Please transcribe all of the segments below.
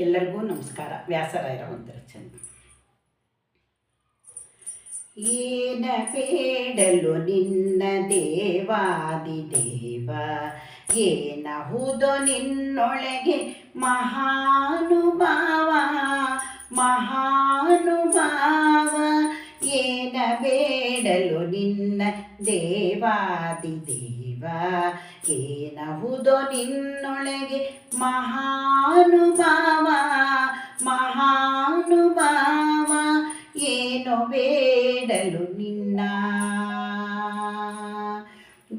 ಎಲ್ಲರಿಗೂ ನಮಸ್ಕಾರ. ವ್ಯಾಸರಾಯರ ಒಂದು ರಚನೆ. ಏನ ಬೇಡಲು ನಿನ್ನ ದೇವಾದಿದೇವ, ಏನಹುದೋ ನಿನ್ನೊಳಗೆ ಮಹಾನುಭಾವ ಮಹಾನುಭಾವ. ಏನ ಬೇಡಲು ನಿನ್ನ ದೇವಾದಿದೇವ, ಏನಹುದೋ ನಿನ್ನೊಳಗೆ ಮಹಾನುಭಾವ ಮಹಾನುಭಾವ. ಏನೋ ಬೇಡಲು ನಿನ್ನ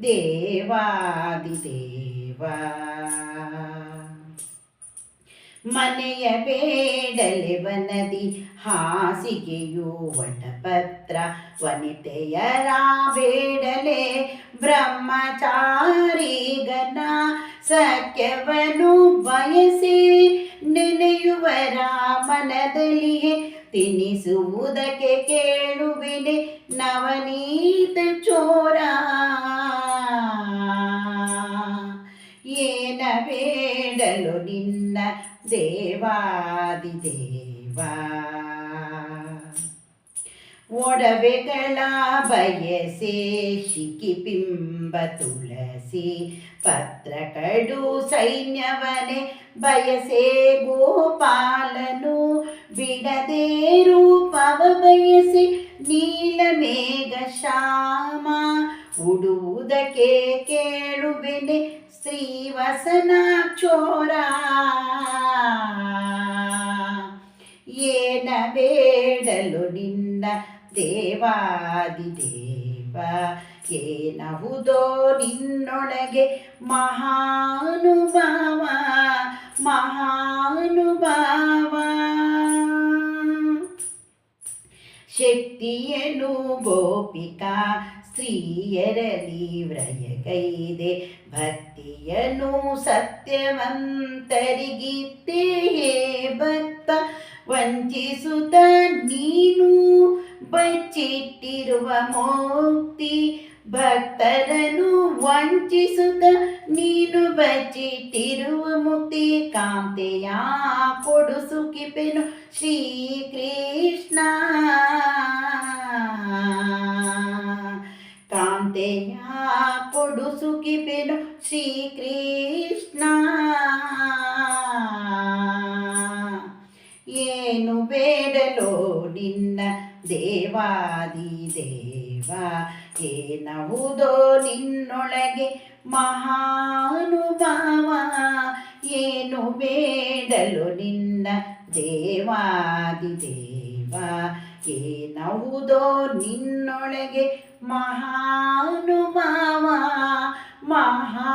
ದೇವಾದಿದೇವ. ಮನೆಯ ಬೇಡಲೆ ವನದಿ ಹಾಸಿಗೆಯು ವಟಪತ್ರ, ವನಿತೆಯರ ಬೇಡಲೆ ಬ್ರಹ್ಮಚಾರಿಗನ ಸಖ್ಯವನ್ನು ಬಯಸಿ ನೆನೆಯುವರ ಮನದಲ್ಲಿಯೇ ತಿನಿಸುವುದಕ್ಕೆ ಕೇಳುವಿನೆ ನವನೀತ ಚೋರ. ಏನ ಬೇಡಲು ನಿನ್ನ ದೇವಾದಿದೇವ. ಒಡವೆಗಳ ಬಯಸೆ ಶಿಖಿಪಿಂಬ ತುಳಸಿ, ಪತ್ರ ಕಡು ಸೈನ್ಯವನೇ ಬಯಸೆ ಗೋಪಾಲನು. ಬಿಡದೆ ರೂಪವ ಬಯಸಿ ನೀಲಮೇಘ ಶ್ಯಾಮ, ಉಡುವುದಕ್ಕೆ ಕೇಳುವೆನೆ ಶ್ರೀವಸನ ಚೋರ. ಏನ ಬೇಡಲು ನಿನ್ನ ದೇವಾದಿದೇವ, ಏನಹುದೋ ನಿನ್ನೊಳಗೆ ಮಹಾನುಭಾವ ಮಹಾನುಭಾವ. ಶಕ್ತಿಯನು ಗೋಪಿಕಾ ಸ್ತ್ರೀಯರಲ್ಲಿ ವ್ರಯಗೈದೆ, ಭಕ್ತಿಯನು ಸತ್ಯವಂತರಿಗಿತ್ತೇ ಭಕ್ತ. ವಂಚಿಸುತ್ತ ನೀನು ಬಚ್ಚಿಟ್ಟಿರುವ ಮುಕ್ತಿ, ಭಕ್ತರನ್ನು ವಂಚಿಸುತ್ತ ನೀನು ಬಚ್ಚಿಟ್ಟಿರುವ ಮುಕ್ತಿ. ಕಾಂತೆಯ ಕೊಡು ಸುಖಿಪೆನು ಶ್ರೀಕೃಷ್ಣ, ಕಾಂತೆಯ ಕೊಡು ಸುಖಿಪೆನು ಶ್ರೀಕೃಷ್ಣ. ಏನು ಬೇಡಲೋ ನಿನ್ನ ದೇವಾದಿದೇವ, ಏನಹುದೋ ನಿನ್ನೊಳಗೆ ಮಹಾನುಭಾವ. ಏನು ಬೇಡಲು ನಿನ್ನ ದೇವಾದಿದೇವ, ಏನಹುದೋ ನಿನ್ನೊಳಗೆ ಮಹಾನುಭಾವ ಮಹಾ